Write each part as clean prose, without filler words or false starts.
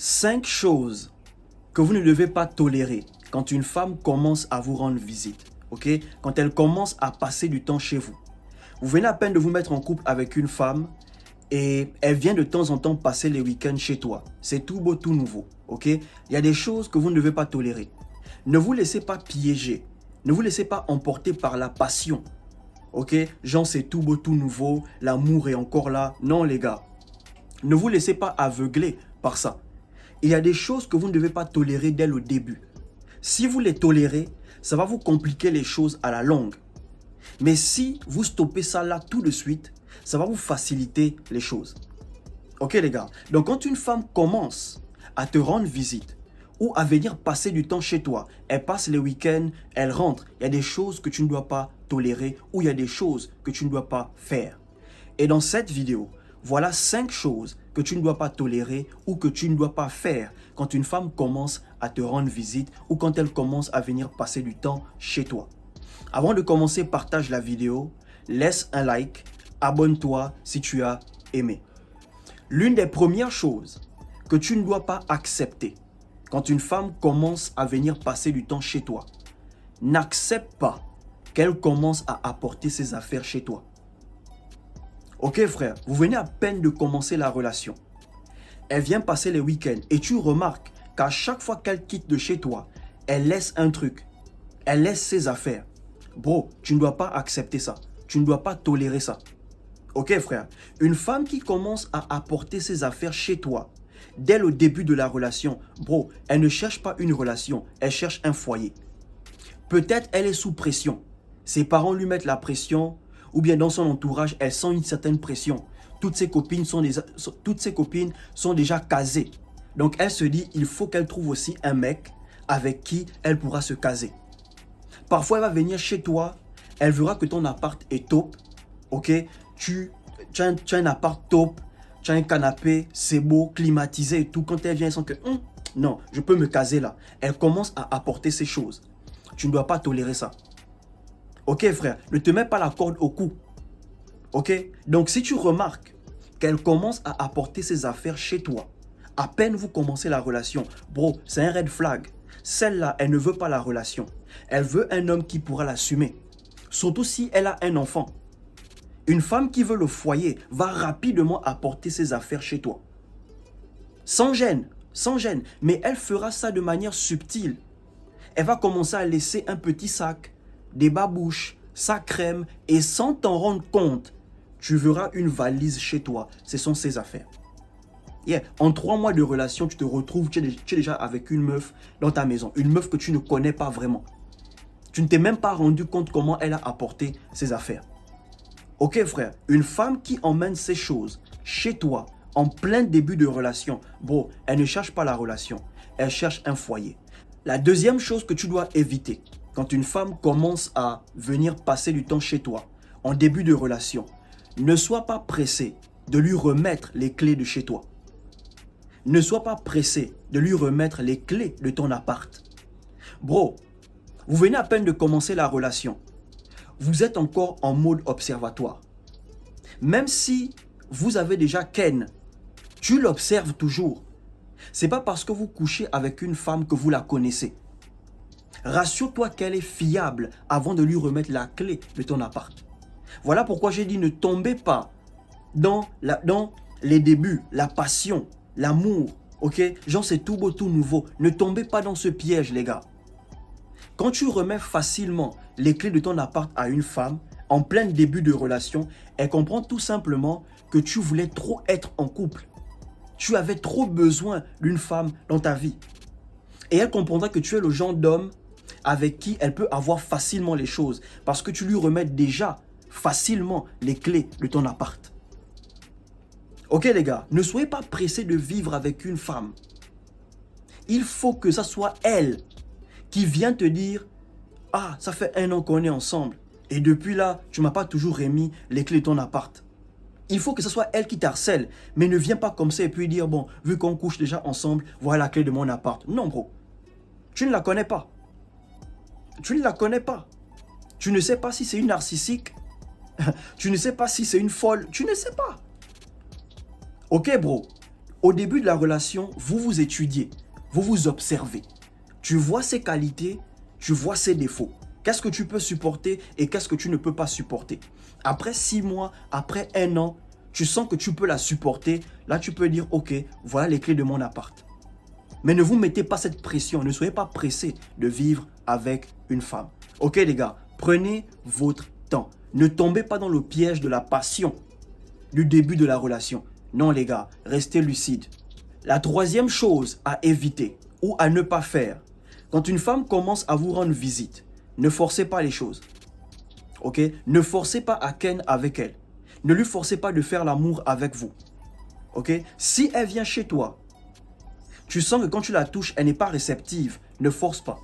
5 choses que vous ne devez pas tolérer quand une femme commence à vous rendre visite, ok? Quand elle commence à passer du temps chez vous. Vous venez à peine de vous mettre en couple avec une femme et elle vient de temps en temps passer les week-ends chez toi. C'est tout beau, tout nouveau, ok? Il y a des choses que vous ne devez pas tolérer. Ne vous laissez pas piéger. Ne vous laissez pas emporter par la passion, ok? Genre c'est tout beau, tout nouveau, l'amour est encore là. Non les gars, ne vous laissez pas aveugler par ça. Il y a des choses que vous ne devez pas tolérer dès le début. Si vous les tolérez, ça va vous compliquer les choses à la longue. Mais si vous stoppez ça là tout de suite, ça va vous faciliter les choses. Ok les gars? Donc quand une femme commence à te rendre visite ou à venir passer du temps chez toi, elle passe les week-ends, elle rentre, il y a des choses que tu ne dois pas tolérer ou il y a des choses que tu ne dois pas faire. Et dans cette vidéo, voilà 5 choses que tu ne dois pas tolérer ou que tu ne dois pas faire quand une femme commence à te rendre visite ou quand elle commence à venir passer du temps chez toi. Avant de commencer, partage la vidéo, laisse un like, abonne-toi si tu as aimé. L'une des premières choses que tu ne dois pas accepter quand une femme commence à venir passer du temps chez toi, n'accepte pas qu'elle commence à apporter ses affaires chez toi. Ok frère, vous venez à peine de commencer la relation. Elle vient passer les week-ends et tu remarques qu'à chaque fois qu'elle quitte de chez toi, elle laisse un truc. Elle laisse ses affaires. Bro, tu ne dois pas accepter ça. Tu ne dois pas tolérer ça. Ok frère, une femme qui commence à apporter ses affaires chez toi, dès le début de la relation, bro, elle ne cherche pas une relation, elle cherche un foyer. Peut-être elle est sous pression. Ses parents lui mettent la pression, ou bien dans son entourage, elle sent une certaine pression. Toutes ses copines sont déjà casées. Donc elle se dit, il faut qu'elle trouve aussi un mec avec qui elle pourra se caser. Parfois, elle va venir chez toi, elle verra que ton appart est top, ok? Tu as un appart top, tu as un canapé, c'est beau, climatisé et tout. Quand elle vient, elle sent que, non, je peux me caser là. Elle commence à apporter ces choses. Tu ne dois pas tolérer ça. Ok frère, ne te mets pas la corde au cou. Ok? Donc si tu remarques qu'elle commence à apporter ses affaires chez toi, à peine vous commencez la relation, bro, c'est un red flag. Celle-là, elle ne veut pas la relation. Elle veut un homme qui pourra l'assumer. Surtout si elle a un enfant. Une femme qui veut le foyer va rapidement apporter ses affaires chez toi. Sans gêne, sans gêne. Mais elle fera ça de manière subtile. Elle va commencer à laisser un petit sac, des babouches, sa crème et sans t'en rendre compte, tu verras une valise chez toi. Ce sont ses affaires. Yeah. En 3 mois de relation, tu te retrouves, tu es déjà avec une meuf dans ta maison. Une meuf que tu ne connais pas vraiment. Tu ne t'es même pas rendu compte comment elle a apporté ses affaires. Ok frère, une femme qui emmène ses choses chez toi en plein début de relation, bro, elle ne cherche pas la relation, elle cherche un foyer. La deuxième chose que tu dois éviter quand une femme commence à venir passer du temps chez toi en début de relation, ne sois pas pressé de lui remettre les clés de chez toi. Ne sois pas pressé de lui remettre les clés de ton appart. Bro, vous venez à peine de commencer la relation. Vous êtes encore en mode observatoire. Même si vous avez déjà Ken, tu l'observes toujours. Ce n'est pas parce que vous couchez avec une femme que vous la connaissez. Rassure-toi qu'elle est fiable avant de lui remettre la clé de ton appart. Voilà pourquoi j'ai dit ne tombez pas dans les débuts, la passion, l'amour, ok? Genre c'est tout beau, tout nouveau. Ne tombez pas dans ce piège les gars. Quand tu remets facilement les clés de ton appart à une femme, en plein début de relation, elle comprend tout simplement que tu voulais trop être en couple. Tu avais trop besoin d'une femme dans ta vie. Et elle comprendra que tu es le genre d'homme avec qui elle peut avoir facilement les choses. Parce que tu lui remets déjà facilement les clés de ton appart. Ok les gars, ne soyez pas pressés de vivre avec une femme. Il faut que ça soit elle qui vient te dire « Ah, ça fait 1 an qu'on est ensemble et depuis là, tu ne m'as pas toujours remis les clés de ton appart. » Il faut que ce soit elle qui t'harcèle, mais ne viens pas comme ça et puis dire « Bon, vu qu'on couche déjà ensemble, voilà la clé de mon appart. » Non bro, tu ne la connais pas. Tu ne la connais pas. Tu ne sais pas si c'est une narcissique. Tu ne sais pas si c'est une folle. Tu ne sais pas. Ok bro, Au début de la relation, vous vous étudiez, vous vous observez. Tu vois ses qualités, tu vois ses défauts. Qu'est-ce que tu peux supporter et qu'est-ce que tu ne peux pas supporter. Après 6 mois, après 1 an, tu sens que tu peux la supporter. Là, tu peux dire, ok, voilà les clés de mon appart. Mais ne vous mettez pas cette pression, ne soyez pas pressés de vivre avec une femme. Ok les gars, prenez votre temps. Ne tombez pas dans le piège de la passion du début de la relation. Non les gars, restez lucides. La troisième chose à éviter ou à ne pas faire, quand une femme commence à vous rendre visite, ne forcez pas les choses. Ok? Ne forcez pas à ken avec elle. Ne lui forcez pas de faire l'amour avec vous. Ok? Si elle vient chez toi, tu sens que quand tu la touches, elle n'est pas réceptive, ne force pas.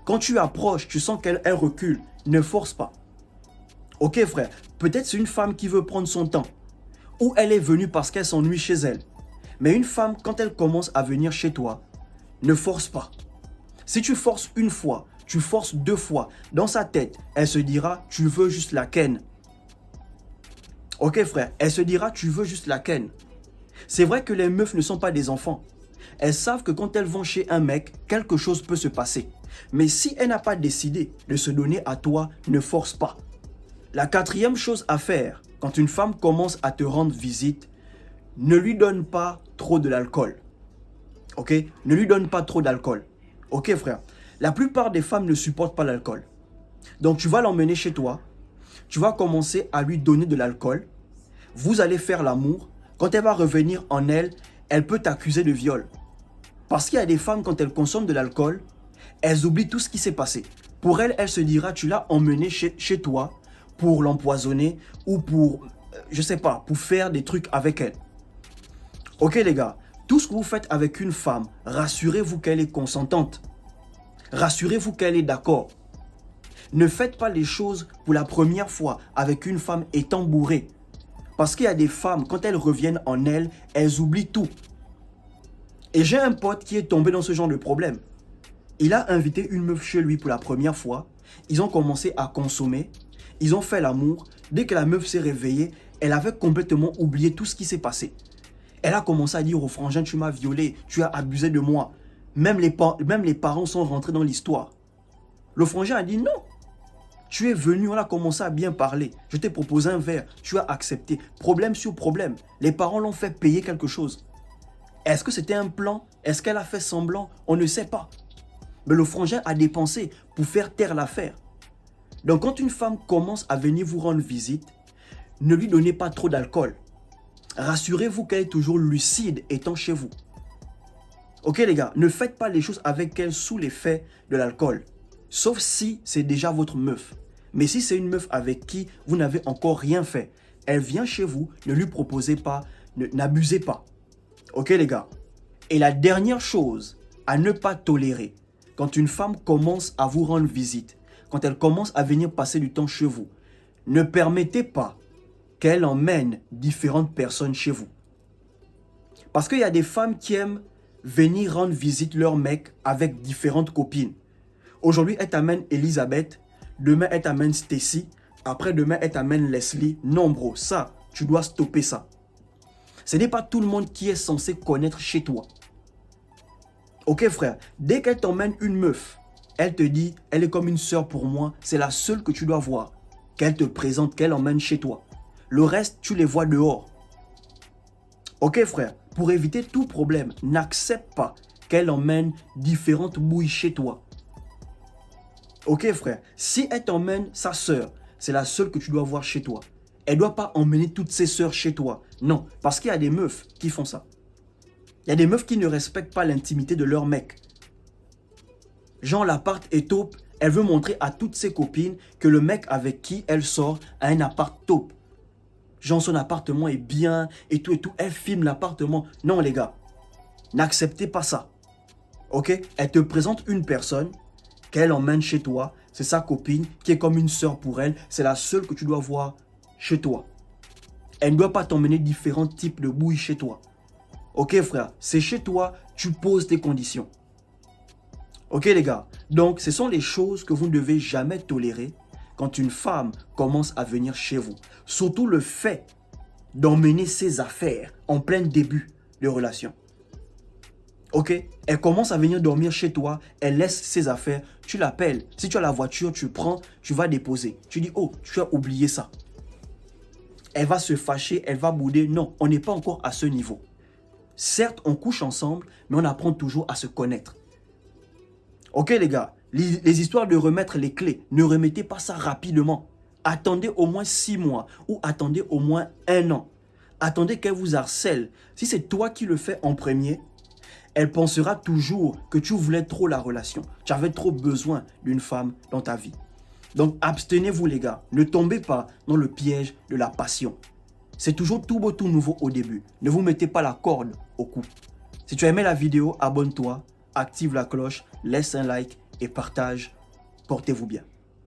Quand tu approches, tu sens qu'elle recule, ne force pas. Ok frère, peut-être c'est une femme qui veut prendre son temps. Ou elle est venue parce qu'elle s'ennuie chez elle. Mais une femme, quand elle commence à venir chez toi, ne force pas. Si tu forces une fois, tu forces 2 fois, dans sa tête, elle se dira, tu veux juste la ken. Ok frère, elle se dira, tu veux juste la ken. C'est vrai que les meufs ne sont pas des enfants. Elles savent que quand elles vont chez un mec, quelque chose peut se passer. Mais si elle n'a pas décidé de se donner à toi, ne force pas. La 4e chose à faire, quand une femme commence à te rendre visite, ne lui donne pas trop de l'alcool. Ok? Ne lui donne pas trop d'alcool. Ok frère? La plupart des femmes ne supportent pas l'alcool. Donc tu vas l'emmener chez toi. Tu vas commencer à lui donner de l'alcool. Vous allez faire l'amour. Quand elle va revenir en elle, elle peut t'accuser de viol. Parce qu'il y a des femmes, quand elles consomment de l'alcool, elles oublient tout ce qui s'est passé. Pour elle, elle se dira, tu l'as emmené chez toi pour l'empoisonner ou pour, je sais pas, pour faire des trucs avec elle. Ok les gars, tout ce que vous faites avec une femme, rassurez-vous qu'elle est consentante. Rassurez-vous qu'elle est d'accord. Ne faites pas les choses pour la première fois avec une femme étant bourrée. Parce qu'il y a des femmes, quand elles reviennent en elles, elles oublient tout. Et j'ai un pote qui est tombé dans ce genre de problème. Il a invité une meuf chez lui pour la première fois. Ils ont commencé à consommer. Ils ont fait l'amour. Dès que la meuf s'est réveillée, elle avait complètement oublié tout ce qui s'est passé. Elle a commencé à dire au frangin, tu m'as violé, tu as abusé de moi. Même les parents sont rentrés dans l'histoire. Le frangin a dit non. Tu es venu, on a commencé à bien parler. Je t'ai proposé un verre, tu as accepté. Problème sur problème. Les parents l'ont fait payer quelque chose. Est-ce que c'était un plan? Est-ce qu'elle a fait semblant? On ne sait pas. Mais le frangin a dépensé pour faire taire l'affaire. Donc quand une femme commence à venir vous rendre visite, ne lui donnez pas trop d'alcool. Rassurez-vous qu'elle est toujours lucide étant chez vous. Ok les gars, ne faites pas les choses avec elle sous l'effet de l'alcool. Sauf si c'est déjà votre meuf. Mais si c'est une meuf avec qui vous n'avez encore rien fait, elle vient chez vous, ne lui proposez pas, n'abusez pas. Ok les gars. Et la dernière chose à ne pas tolérer, quand une femme commence à vous rendre visite, quand elle commence à venir passer du temps chez vous, ne permettez pas qu'elle emmène différentes personnes chez vous. Parce qu'il y a des femmes qui aiment venir rendre visite leur mec avec différentes copines. Aujourd'hui, elle t'amène Elisabeth, demain, elle t'amène Stacy, après-demain, elle t'amène Leslie. Non, bro, ça, tu dois stopper ça. Ce n'est pas tout le monde qui est censé connaître chez toi. Ok, frère, dès qu'elle t'emmène une meuf, elle te dit, elle est comme une sœur pour moi, c'est la seule que tu dois voir. Qu'elle te présente, qu'elle emmène chez toi. Le reste, tu les vois dehors. Ok, frère, pour éviter tout problème, n'accepte pas qu'elle emmène différentes bouilles chez toi. Ok frère, si elle t'emmène sa sœur, c'est la seule que tu dois voir chez toi. Elle ne doit pas emmener toutes ses sœurs chez toi. Non, parce qu'il y a des meufs qui font ça. Il y a des meufs qui ne respectent pas l'intimité de leur mec. Genre l'appart est top, elle veut montrer à toutes ses copines que le mec avec qui elle sort a un appart top. Genre son appartement est bien et tout, elle filme l'appartement. Non les gars, n'acceptez pas ça. Ok, elle te présente une personne qu'elle emmène chez toi, c'est sa copine qui est comme une sœur pour elle, c'est la seule que tu dois voir chez toi. Elle ne doit pas t'emmener différents types de bouilles chez toi. Ok frère, c'est chez toi, tu poses tes conditions. Ok les gars, donc ce sont les choses que vous ne devez jamais tolérer quand une femme commence à venir chez vous. Surtout le fait d'emmener ses affaires en plein début de relation. Ok? Elle commence à venir dormir chez toi, elle laisse ses affaires, tu l'appelles. Si tu as la voiture, tu prends, tu vas déposer. Tu dis, oh, tu as oublié ça. Elle va se fâcher, elle va bouder. Non, on n'est pas encore à ce niveau. Certes, on couche ensemble, mais on apprend toujours à se connaître. Ok les gars, les histoires de remettre les clés, ne remettez pas ça rapidement. Attendez au moins 6 mois ou attendez au moins 1 an. Attendez qu'elle vous harcèle. Si c'est toi qui le fais en premier, elle pensera toujours que tu voulais trop la relation. Tu avais trop besoin d'une femme dans ta vie. Donc abstenez-vous les gars. Ne tombez pas dans le piège de la passion. C'est toujours tout beau, tout nouveau au début. Ne vous mettez pas la corde au cou. Si tu as aimé la vidéo, abonne-toi, active la cloche, laisse un like et partage. Portez-vous bien.